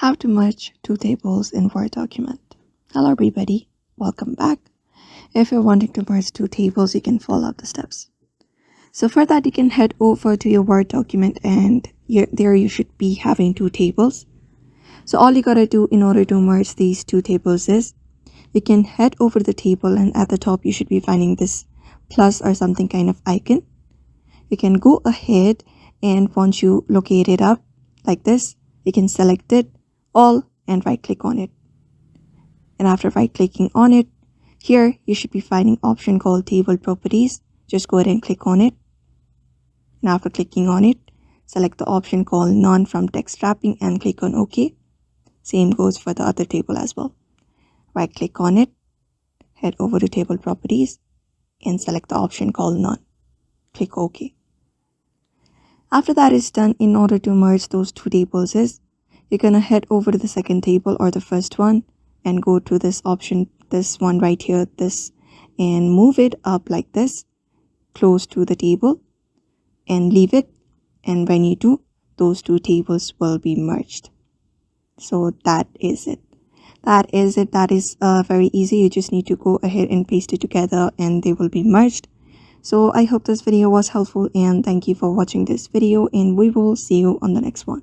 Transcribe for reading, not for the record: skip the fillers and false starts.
How to merge two tables in Word document. Hello everybody, welcome back. If you're wanting to merge two tables, you can follow the steps. So for that, you can head over to your Word document and there you should be having two tables. So all you gotta do in order to merge these two tables is, you can head over the table and at the top you should be finding this plus or something kind of icon. You can go ahead and once you locate it up like this, you can select it all and right click on it. And after right clicking on it, here you should be finding option called table properties. Just go ahead and click on it. And after clicking on it, select the option called none from text wrapping and click on OK. Same goes for the other table as well. Right click on it, head over to table properties and select the option called none. Click OK. After that is done, in order to merge those two tables is, you're gonna head over to the second table or the first one and go to this option, this one right here, this, and move it up like this, close to the table and leave it. And when you do, those two tables will be merged. So that is it. That is very easy. You just need to go ahead and paste it together and they will be merged. So I hope this video was helpful and thank you for watching this video and we will see you on the next one.